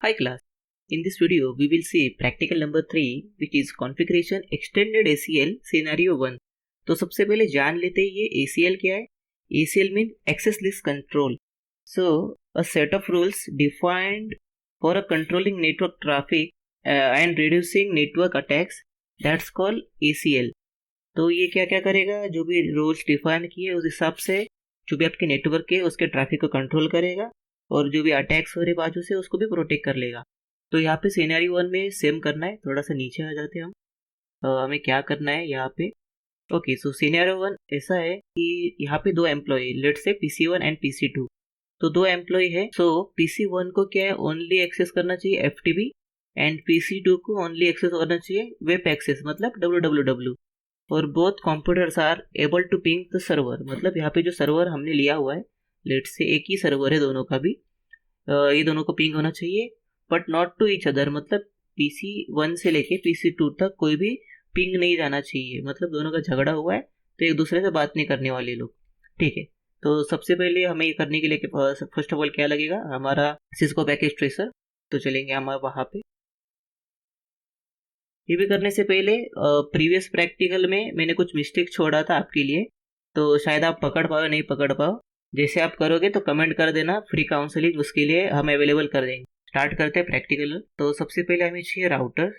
Hi class. In this video, we will see practical number 3 which is configuration extended ACL scenario 1. तो सबसे पहले जान लेते हैं ये ACL क्या है. ACL means access list control. So a set of rules defined for a controlling network traffic and reducing network attacks, that's called ACL. तो ये क्या क्या करेगा, जो भी रूल्स डिफाइन किए उस हिसाब से जो भी आपके नेटवर्क है उसके ट्रैफिक को कंट्रोल करेगा और जो भी अटैक्स हो रहे बाजू से उसको भी प्रोटेक्ट कर लेगा. तो यहाँ पे सिनेरियो 1 में सेम करना है. थोड़ा सा नीचे आ जाते हैं हम. हमें क्या करना है यहाँ पे. ओके, सो सिनेरियो 1 ऐसा है कि यहाँ पे दो employ, let's say PC1 and PC2. तो दो एम्प्लॉय है. सो PC1 को क्या है, ओनली एक्सेस करना चाहिए FTP एंड PC2 को ओनली एक्सेस करना चाहिए वेब एक्सेस, मतलब www. और both computers are able to ping the server, मतलब यहाँ पे जो सर्वर हमने लिया हुआ है, लेट्स से एक ही सर्वर है दोनों का भी, ये दोनों को पिंग होना चाहिए but not to each other. मतलब PC1 से लेके PC2 तक कोई भी पिंग नहीं जाना चाहिए. मतलब दोनों का झगड़ा हुआ है तो एक दूसरे से बात नहीं करने वाले लोग. ठीक है. तो सबसे पहले हमें ये करने के लिए फर्स्ट ऑफ ऑल क्या लगेगा, हमारा सिस्को पैकेज ट्रेसर. तो चलेंगे हम वहाँ पे. ये भी करने से पहले प्रीवियस प्रैक्टिकल में मैंने कुछ मिस्टेक छोड़ा था आपके लिए, तो शायद आप पकड़ पाओ नहीं पकड़ पाओ. जैसे आप करोगे तो कमेंट कर देना, फ्री काउंसलिंग उसके लिए हम अवेलेबल कर देंगे. स्टार्ट करते हैं प्रैक्टिकल. तो सबसे पहले हमें चाहिए राउटर.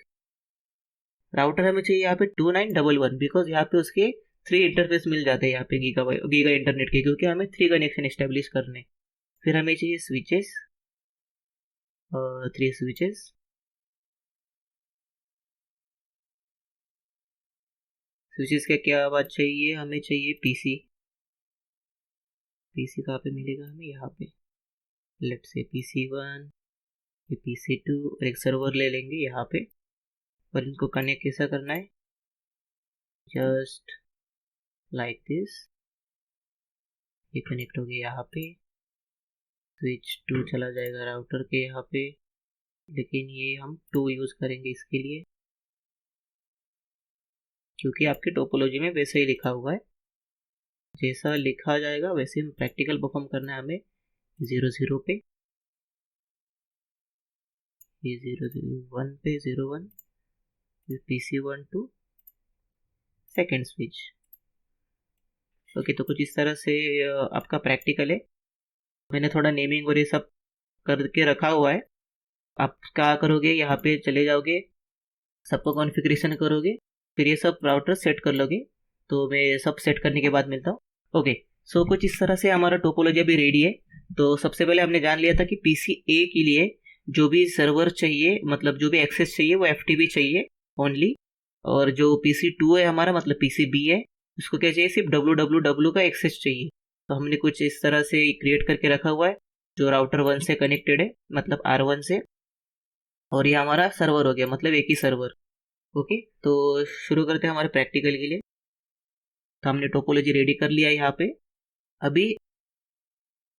राउटर हमें चाहिए यहाँ पे 2911, बिकॉज यहाँ पे उसके 3 इंटरफेस मिल जाते हैं यहाँ पे गीगा इंटरनेट के, क्योंकि हमें 3 कनेक्शन इस्टेब्लिश करने. फिर हमें चाहिए स्विचेस, 3 स्विचेस. स्विचेस का क्या बात चाहिए, हमें चाहिए पीसी. पीसी कहाँ पे मिलेगा हमें, यहाँ पे. लेट्स से PC1, PC2 और एक सर्वर ले लेंगे यहाँ पे. और इनको कनेक्ट कैसा करना है, जस्ट लाइक दिस. ये कनेक्ट हो गया यहाँ पे. स्विच 2 चला जाएगा राउटर के यहाँ पे, लेकिन ये हम 2 यूज करेंगे इसके लिए, क्योंकि आपके टोपोलॉजी में वैसे ही लिखा हुआ है. जैसा लिखा जाएगा वैसे हम प्रैक्टिकल परफॉर्म करना है हमें. 00 पे, ये 001 पे 01, फिर PC1 to second switch. Okay, तो कुछ इस तरह से आपका प्रैक्टिकल है. मैंने थोड़ा नेमिंग और ये सब करके रखा हुआ है. आप क्या करोगे, यहाँ पे चले जाओगे, सबको कॉन्फ़िगरेशन करोगे, फिर ये सब राउटर सेट कर लोगे. तो मैं सब सेट करने के बाद मिलता हूँ. ओके, सो कुछ इस तरह से हमारा टोपोलॉजी अभी रेडी है. तो सबसे पहले हमने जान लिया था कि PC1 के लिए जो भी सर्वर चाहिए, मतलब जो भी एक्सेस चाहिए वो FTP चाहिए ओनली. और जो PC2 है हमारा, मतलब PCB है, उसको क्या चाहिए, सिर्फ www का एक्सेस चाहिए. तो हमने कुछ इस तरह से क्रिएट करके रखा हुआ है जो राउटर 1 से कनेक्टेड है, मतलब R1 से. और ये हमारा सर्वर हो गया, मतलब एक ही सर्वर. ओके, तो शुरू करते हैं हमारे प्रैक्टिकल के लिए. तो हमने टोपोलॉजी रेडी कर लिया है यहाँ पे. अभी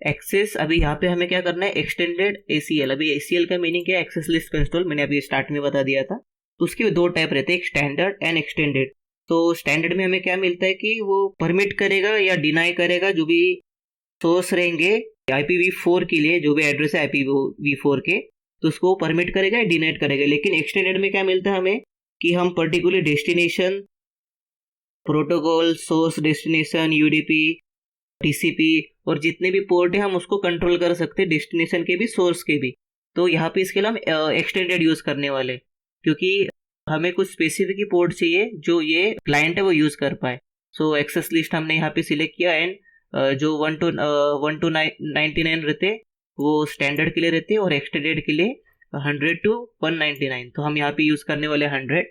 एक्सेस, अभी यहाँ पे हमें क्या करना है, एक्सटेंडेड ACL. अभी ACL का मीनिंग क्या है, एक्सेस लिस्ट कंट्रोल. मैंने अभी स्टार्ट में बता दिया था. तो उसके 2 टाइप रहते हैं, एक स्टैंडर्ड एंड एक्सटेंडेड. तो स्टैंडर्ड में हमें क्या मिलता है कि वो परमिट करेगा या डिनाई करेगा जो भी सोर्स रहेंगे IPv4 के लिए, जो भी एड्रेस है IPv4 के, तो उसको परमिट करेगा या डिनाइट करेगा. लेकिन एक्सटेंडेड में क्या मिलता है हमें कि हम particular destination, protocol, source destination, UDP, TCP और जितने भी पोर्ट है हम उसको कंट्रोल कर सकते हैं, डेस्टिनेशन के भी सोर्स के भी. तो यहाँ पे इसके लिए हम एक्सटेंडेड यूज करने वाले, क्योंकि हमें कुछ स्पेसिफिक पोर्ट चाहिए जो ये क्लाइंट है वो यूज कर पाए. सो एक्सेस लिस्ट हमने यहाँ पे सिलेक्ट किया. एंड जो 1 to 99 रहते वो स्टैंडर्ड के लिए रहते और एक्सटेंडेड के लिए 100 to 199. तो हम यहाँ पे यूज करने वाले 100.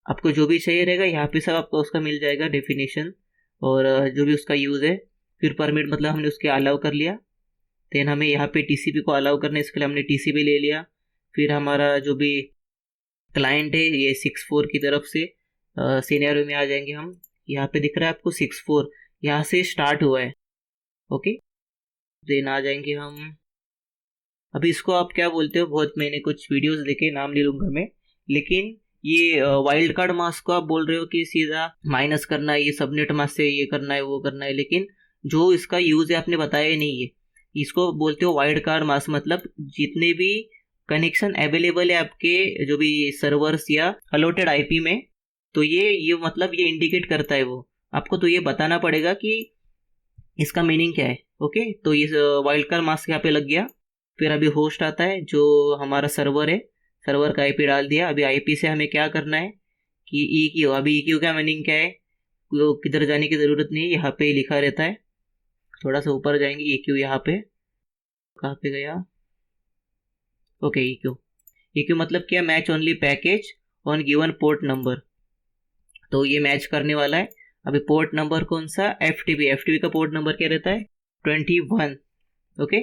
आपको जो भी चाहिए रहेगा यहाँ पे सब आपको उसका मिल जाएगा, डेफिनेशन और जो भी उसका यूज है. फिर परमिट मतलब हमने उसके अलाउ कर लिया. देन हमें यहाँ पे TCP को अलाउ करने, इसके लिए हमने TCP ले लिया. फिर हमारा जो भी क्लाइंट है ये 64 की तरफ से सिनेरियो में आ जाएंगे हम. यहाँ पे दिख रहा है आपको 64, यहाँ से स्टार्ट हुआ है. ओके, देन आ जाएंगे हम. अभी इसको आप क्या बोलते हो, बहुत मैंने कुछ वीडियोस देखे, नाम ले लूँगा मैं, लेकिन ये वाइल्ड कार्ड मास्क को आप बोल रहे हो कि सीधा माइनस करना है, ये सबनेट मास्क से ये करना है वो करना है, लेकिन जो इसका यूज है आपने बताया ही नहीं है. इसको बोलते हो वाइल्ड कार्ड मास्क, मतलब जितने भी कनेक्शन अवेलेबल है आपके जो भी सर्वर्स या अलॉटेड आईपी में, तो ये मतलब ये इंडिकेट करता है वो आपको, तो ये बताना पड़ेगा कि इसका मीनिंग क्या है। ओके, तो ये वाइल्ड कार्ड मास्क यहाँ पे लग गया। फिर अभी होस्ट आता है जो हमारा सर्वर है, सर्वर का आईपी डाल दिया। अभी आईपी से हमें क्या करना है कि ई क्यू, अभी ई क्यू का मीनिंग क्या है, वो किधर जाने की ज़रूरत नहीं है, यहाँ पे लिखा रहता है। थोड़ा सा ऊपर जाएंगे, ई क्यू यहाँ पे कहाँ पे गया, okay E Q. E Q मतलब क्या, match only package on given port number, तो ये मैच करने वाला है। अभी पोर्ट नंबर कौन सा, एफ टी पी का पोर्ट नंबर क्या रहता है 21। ओके,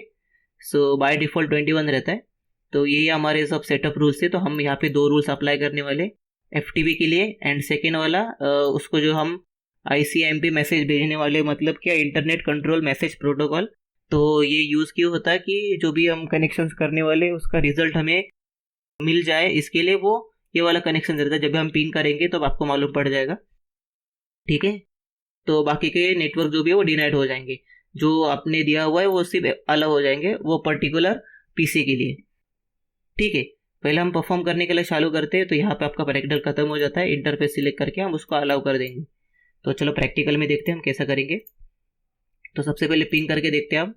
सो बाय डिफ़ॉल्ट 21 रहता है। तो यही हमारे सब सेटअप रूल्स थे। तो हम यहाँ पे 2 रूल्स अप्लाई करने वाले एफ के लिए, एंड सेकेंड वाला उसको जो हम ICMP मैसेज भेजने वाले, मतलब क्या, इंटरनेट कंट्रोल मैसेज प्रोटोकॉल। तो ये यूज़ क्यों होता है कि जो भी हम कनेक्शंस करने वाले उसका रिजल्ट हमें मिल जाए, इसके लिए वो ये वाला कनेक्शन रहता है। जब भी हम पिंग करेंगे तो आपको मालूम पड़ जाएगा, ठीक है। तो बाकी के नेटवर्क जो भी है वो डिनाइड हो जाएंगे, जो आपने दिया हुआ है वो सिर्फ अलग हो जाएंगे वो पर्टिकुलर पीसी के लिए, ठीक है। पहले हम परफॉर्म करने के लिए चालू करते हैं, तो यहाँ पे आपका प्रैक्टिकल खत्म हो जाता है। इंटरफेस सिलेक्ट करके हम उसको अलाउ कर देंगे। तो चलो प्रैक्टिकल में देखते हैं हम कैसा करेंगे। तो सबसे पहले पिंग करके देखते हैं हम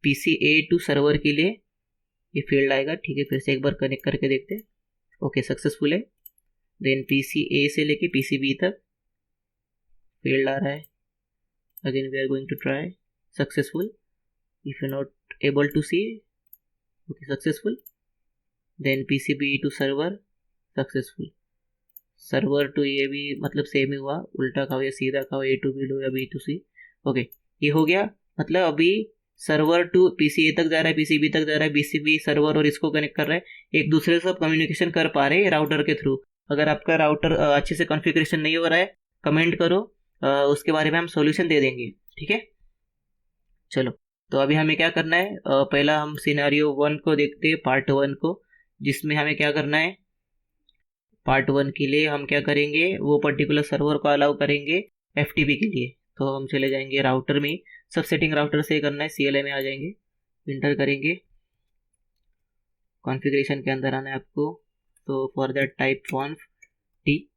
PCA टू सर्वर के लिए, ये फील्ड आएगा, ठीक है। फिर से एक बार कनेक्ट करके देखते हैं, ओके सक्सेसफुल है। देन PCA से लेके PCB तक फील्ड आ रहा है, again we are going to try, successful. If you not able to see, okay successful. Then PCB to server, successful. Server to ये भी मतलब सेम ही हुआ, उल्टा खाओ या सीधा खाओ, A टू B लो या B टू C, ओके ये हो गया। मतलब अभी सर्वर टू PCA तक जा रहा है, PCB तक जा रहा है, BCB सर्वर और इसको कनेक्ट कर रहा है, एक दूसरे से सब कम्युनिकेशन कर पा रहे हैं राउटर के थ्रू। अगर आपका राउटर अच्छे से कॉन्फ़िगरेशन नहीं हो रहा है, कमेंट करो, उसके बारे में हम सॉल्यूशन दे देंगे, ठीक है। चलो, तो अभी हमें क्या करना है, पहला हम सिनेरियो 1 को देखते हैं, पार्ट 1 को, जिसमें हमें क्या करना है। पार्ट 1 के लिए हम क्या करेंगे, वो पर्टिकुलर सर्वर को अलाउ करेंगे FTP के लिए। तो हम चले जाएंगे राउटर में, सब सेटिंग राउटर से करना है, CLI में आ जाएंगे, इंटर करेंगे, कॉन्फ़िगरेशन के अंदर आना है आपको। तो फॉर दैट टाइप कॉन्फ टी,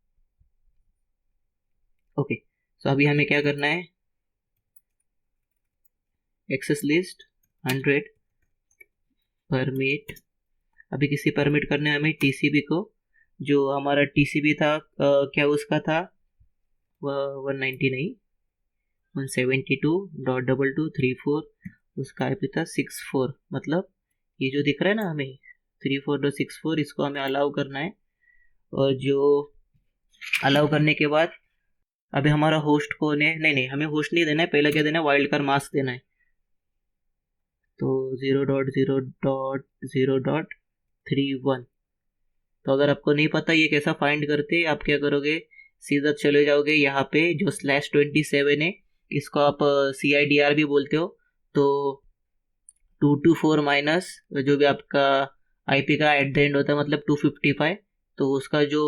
ओके। सो अभी हमें क्या करना है, एक्सेस लिस्ट 100 परमिट, अभी किसी परमिट करना है हमें TCP को, जो हमारा TCP था क्या उसका था 190 नहीं 172.2234, उसका IP था 64, मतलब ये जो दिख रहा है ना हमें 34.64, इसको हमें अलाउ करना है। और जो अलाउ करने के बाद अभी हमारा होस्ट को नहीं हमें होस्ट नहीं देना है, पहले क्या देना है, वाइल्ड कार्ड मास्क देना है। तो 0.0.0.31। तो अगर आपको नहीं पता ये कैसा फाइंड करते, आप क्या करोगे, सीधा चले जाओगे यहाँ पे जो /27 है, इसको आप CIDR भी बोलते हो। तो 224 माइनस जो भी आपका IP का एट द एंड होता है, मतलब 255, तो उसका जो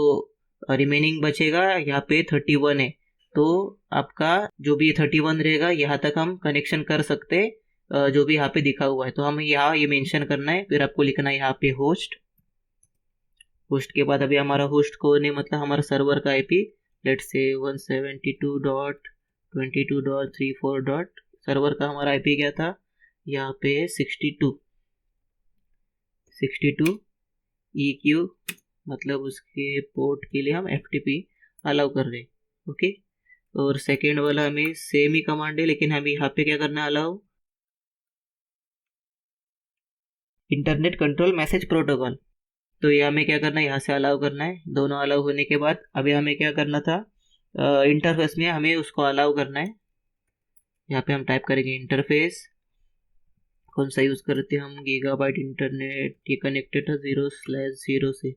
रिमेनिंग बचेगा यहाँ पे 31 है। तो आपका जो भी 31 रहेगा, यहाँ तक हम कनेक्शन कर सकते जो भी यहाँ पे दिखा हुआ है। तो हम यहाँ ये मेंशन करना है, फिर आपको लिखना है यहाँ पे होस्ट। होस्ट के बाद अभी हमारा होस्ट कौन है, मतलब हमारा सर्वर का IP, लेट्स से 172.22.34. सर्वर का हमारा IP क्या था यहाँ पे 62 EQ, मतलब उसके पोर्ट के लिए हम FTP अलाउ कर रहे हैं, ओके। और सेकेंड वाला हमें सेम ही कमांड है, लेकिन हमें यहाँ पे क्या करना है, allow internet control message protocol. तो ये हमें क्या करना है, यहाँ से अलाउ करना है। दोनों अलाउ होने के बाद अभी हमें क्या करना था, इंटरफेस में हमें उसको अलाउ करना है। यहाँ पे हम टाइप करेंगे इंटरफेस, कौन सा यूज़ करते हैं हम, गीगाबाइट इंटरनेट, ये कनेक्टेड था 0/0 से।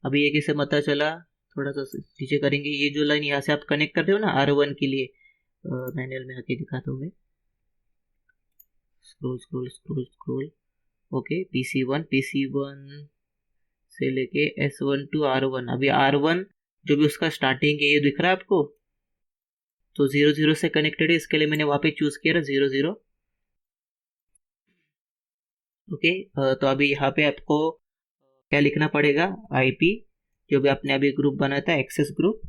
अभी ये कैसे पता चला, थोड़ा सा नीचे करेंगे, ये जो लाइन यहाँ से आप कनेक्ट करते हो ना R1 के लिए, मैनुअल में आके दिखाता हूँ मैं, scroll scroll scroll scroll, okay. PC1 से लेके S1 टू R1। अभी R1 जो भी उसका स्टार्टिंग है ये दिख रहा है आपको, तो 0/0 से कनेक्टेड है, इसके लिए मैंने वहाँ पे चूज़ किया 0/0, ओके। तो अभी यहाँ पे आपको क्या लिखना पड़ेगा, आईपी जो भी आपने अभी ग्रुप बनाया था एक्सेस ग्रुप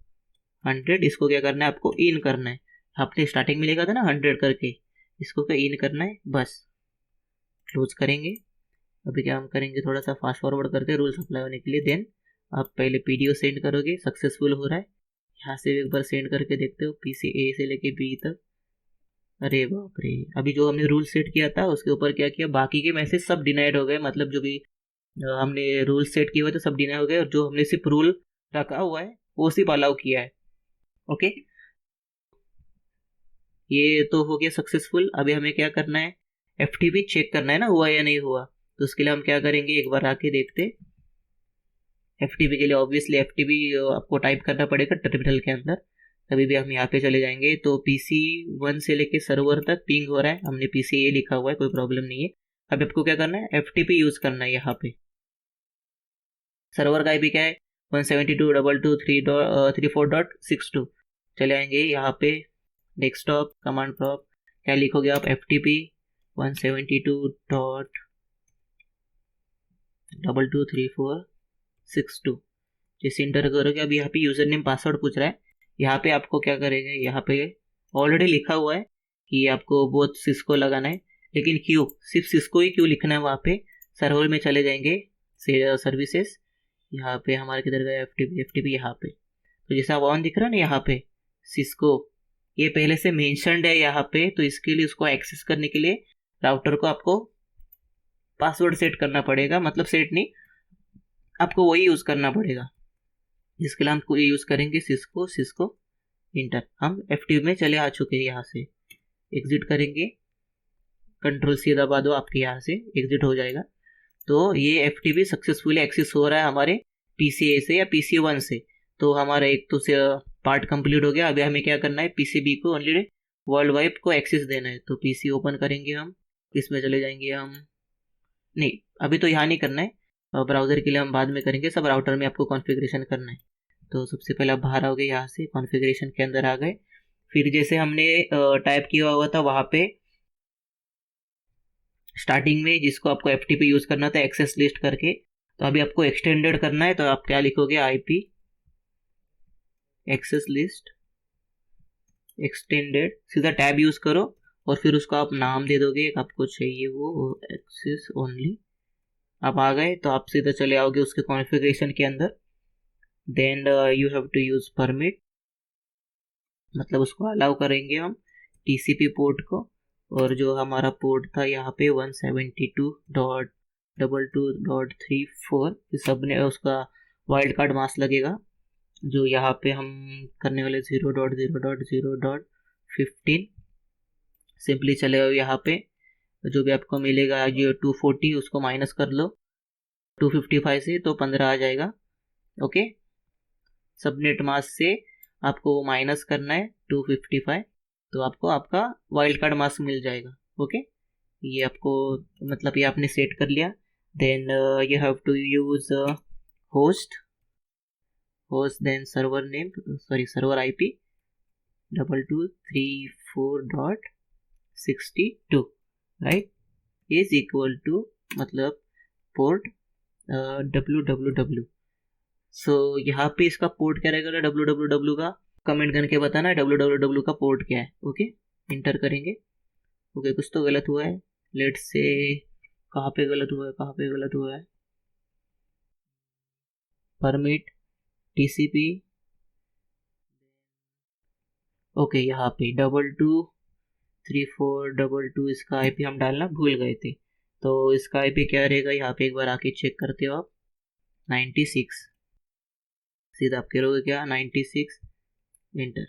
100, इसको क्या करना है आपको, इन करना है। आपने स्टार्टिंग में लिखा था ना 100 करके, इसको क्या इन करना है, बस क्लोज करेंगे। अभी क्या हम करेंगे, थोड़ा सा फास्ट फॉरवर्ड करते हैं रूल्स अप्लाई होने के लिए। देन आप पहले पीडीओ सेंड करोगे, सक्सेसफुल हो रहा है, यहाँ से एक बार सेंड करके देखते हो पीसी ए से लेके बी तक। अरे बाप रे, अभी जो हमने रूल सेट किया था उसके ऊपर क्या किया, बाकी के मैसेज सब डिनाइड हो गए, मतलब जो भी हमने रूल सेट किए हुए थे सब डिनाइड हो गए, और जो हमने सिर्फ रूल रखा हुआ है वो सिर्फ अलाउ किया है। ओके, ये तो हो गया सक्सेसफुल। अभी हमें क्या करना है, एफटीपी चेक करना है ना, हुआ या नहीं हुआ। तो उसके लिए हम क्या करेंगे, एक बार आके देखते। एफटीपी के लिए ऑब्वियसली एफटीपी आपको टाइप करना पड़ेगा टर्मिनल के अंदर। तभी भी हम यहाँ पे चले जाएंगे, तो पीसी 1 से लेके सर्वर तक पिंग हो रहा है, हमने पीसी ए लिखा हुआ है, कोई प्रॉब्लम नहीं है। अब आपको क्या करना है, एफटीपी यूज करना है। यहाँ पे सर्वर का आईपी क्या है, 172.2.3.34.62। चले आएंगे यहाँ पे डेस्कटॉप कमांड प्रॉम्प्ट, क्या लिखोगे आप, एफटीपी 172.2.2.3.4.6.2। जैसे इंटर करोगे, अब यहाँ पे यूजर नेम पासवर्ड पूछ रहा है। यहाँ पे आपको क्या करेंगे, यहाँ पे ऑलरेडी लिखा हुआ है कि आपको बहुत सिस्को लगाना है, लेकिन क्यों सिर्फ सिस्को ही क्यों लिखना है, वहाँ पे सर्वर में चले जाएंगे सर्विसेज, यहाँ पे हमारे किधर गया, एफटीपी यहाँ पे। तो जैसा ऑन दिख रहा है ना यहाँ पे सिस्को, ये पहले से मेंशन्ड है यहाँ पे, तो इसके लिए उसको एक्सेस करने के लिए राउटर को आपको पासवर्ड सेट करना पड़ेगा, मतलब सेट नहीं, आपको वही यूज करना पड़ेगा। जिसके लिए हम यूज करेंगे सिस्को इंटर। हम एफटीपी में चले आ चुके हैं, यहाँ से एग्जिट करेंगे, कंट्रोल सी दबा दो, आपके यहाँ से एग्जिट हो जाएगा। तो ये एफटीपी सक्सेसफुली एक्सेस हो रहा है हमारे पीसीए से या पीसी 1 से। तो हमारा एक तो पार्ट कंप्लीट हो गया। अभी हमें क्या करना है, पीसीबी को ओनली वर्ल्ड वाइड को एक्सेस देना है। तो पीसी ओपन करेंगे हम, इसमें चले जाएंगे हम, नहीं अभी तो यहाँ नहीं करना है, ब्राउजर के लिए हम बाद में करेंगे, सब राउटर में आपको कॉन्फ़िगरेशन करना है। तो सबसे पहले आप बाहर आओगे, यहाँ से कॉन्फ़िगरेशन के अंदर आ गए। फिर जैसे हमने टाइप किया हुआ था वहाँ पे स्टार्टिंग में, जिसको आपको एफटीपी यूज करना था एक्सेस लिस्ट करके, तो अभी आपको एक्सटेंडेड करना है। तो आप क्या लिखोगे, आईपी एक्सेस लिस्ट एक्सटेंडेड, सीधा टैब यूज करो और फिर उसको आप नाम दे दोगे, आपको चाहिए वो एक्सेस ओनली। आप आ गए तो आप सीधा चले आओगे उसके कॉन्फ़िगरेशन के अंदर। Then you have to use permit, मतलब उसको अलाउ करेंगे हम टीसीपी पोर्ट को। और जो हमारा पोर्ट था यहाँ पे 172.2.2.34, सब ने उसका वाइल्ड कार्ड मास्क लगेगा, जो यहाँ पे हम करने वाले 0.0.0.15। सिंपली चले जाओ यहाँ पे, जो भी आपको मिलेगा ये 240 उसको माइनस कर लो 255 से, तो 15 आ जाएगा। ओके, सबनेट मास्क से आपको माइनस करना है 255, तो आपको आपका वाइल्ड कार्ड मास्क मिल जाएगा। ओके, ये आपको मतलब ये आपने सेट कर लिया। Then you have to use host, then server name, sorry server IP 2234.62, right, is equal to मतलब पोर्ट www। सो यहाँ पे इसका पोर्ट क्या रहेगा, www का कमेंट करके बताना है www का पोर्ट क्या है। ओके, इंटर करेंगे। ओके, कुछ तो गलत हुआ है, लेट्स से कहाँ पे गलत हुआ है, कहाँ पे गलत हुआ है, परमिट टीसीपी। ओके, यहाँ पे 2234.2.2 इसका आईपी हम डालना भूल गए थे, तो इसका आईपी क्या रहेगा, यहाँ पे एक बार आके चेक करते हो आप, 96, सीधा आप करोगे क्या 96, इंटर।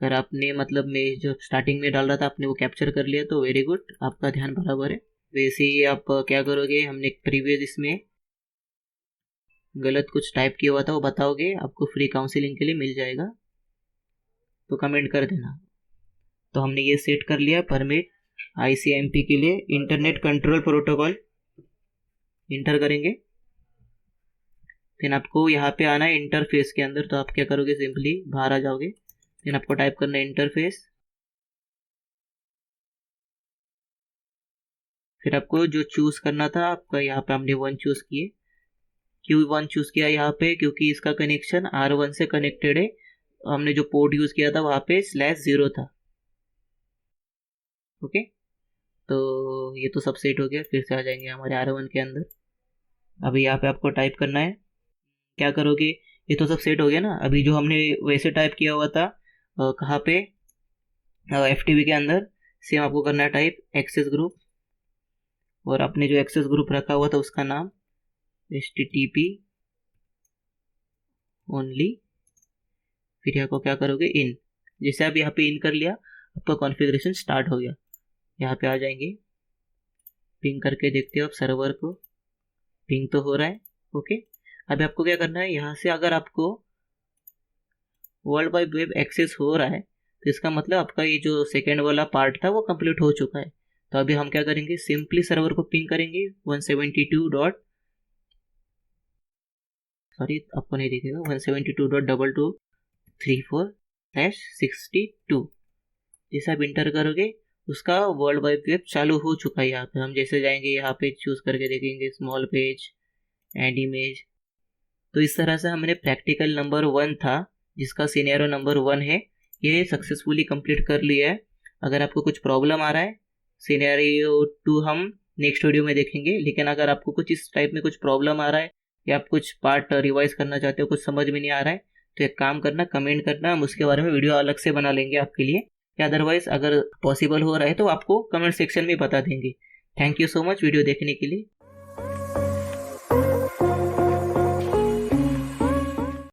अगर आपने मतलब मैं जो स्टार्टिंग में डाल रहा था आपने वो कैप्चर कर लिया तो वेरी गुड, आपका ध्यान बराबर है। वैसे ही आप क्या करोगे, हमने प्रीवियस इसमें गलत कुछ टाइप किया हुआ था वो बताओगे, आपको फ्री काउंसिलिंग के लिए मिल जाएगा, तो कमेंट कर देना। तो हमने ये सेट कर लिया परमिट आईसीएमपी के लिए इंटरनेट कंट्रोल प्रोटोकॉल, इंटर करेंगे। फिर आपको यहाँ पे आना है इंटरफेस के अंदर, तो आप क्या करोगे, सिंपली बाहर आ जाओगे, फिर आपको टाइप करना है इंटरफेस। फिर आपको जो चूज करना था आपका, यहाँ पे हमने 1 चूज किए, Q1 चूज़ किया यहाँ पे क्योंकि इसका कनेक्शन R1 से कनेक्टेड है। हमने जो पोर्ट यूज़ किया था वहाँ पे /0 था। ओके, तो ये तो सब सेट हो गया। फिर से आ जाएंगे हमारे R1 के अंदर। अभी यहाँ पे आपको टाइप करना है, क्या करोगे, ये तो सब सेट हो गया ना। अभी जो हमने वैसे टाइप किया हुआ था कहाँ पे, FTP के अंदर, सेम आपको करना है टाइप एक्सेस ग्रुप, और आपने जो एक्सेस ग्रुप रखा हुआ था उसका नाम HTTP ओनली। फिर यहाँ को क्या करोगे, इन। जैसे आप यहाँ पे इन कर लिया, आपका कॉन्फ़िगरेशन स्टार्ट हो गया। यहाँ पे आ जाएंगे, पिंग करके देखते हो आप सर्वर को, पिंग तो हो रहा है। ओके, अभी आपको क्या करना है, यहाँ से अगर आपको वर्ल्ड वाइड वेब एक्सेस हो रहा है तो इसका मतलब आपका ये जो सेकेंड वाला पार्ट था वो कंप्लीट हो चुका है। तो अभी हम क्या करेंगे, सिंपली सर्वर को पिंग करेंगे 172. सॉरी आपको नहीं दिखेगा, 172.2234/62। जैसे आप इंटर करोगे उसका वर्ल्ड वाइड वेब चालू हो चुका है। यहाँ पे हम जैसे जाएंगे, यहाँ पे चूज़ करके देखेंगे स्मॉल पेज एंड इमेज। तो इस तरह से हमने प्रैक्टिकल नंबर 1 था, जिसका सिनेरियो नंबर 1 है, ये सक्सेसफुली कंप्लीट कर लिया है। अगर आपको कुछ प्रॉब्लम आ रहा है, सिनेरियो 2 हम नेक्स्ट वीडियो में देखेंगे। लेकिन अगर आपको कुछ इस टाइप में कुछ प्रॉब्लम आ रहा है या आप कुछ पार्ट रिवाइज करना चाहते हो, कुछ समझ में नहीं आ रहा है, तो एक काम करना, कमेंट करना, हम उसके बारे में वीडियो अलग से बना लेंगे आपके लिए। या अदरवाइज अगर पॉसिबल हो रहा है तो आपको कमेंट सेक्शन में बता देंगे। Thank you so much video देखने के लिए।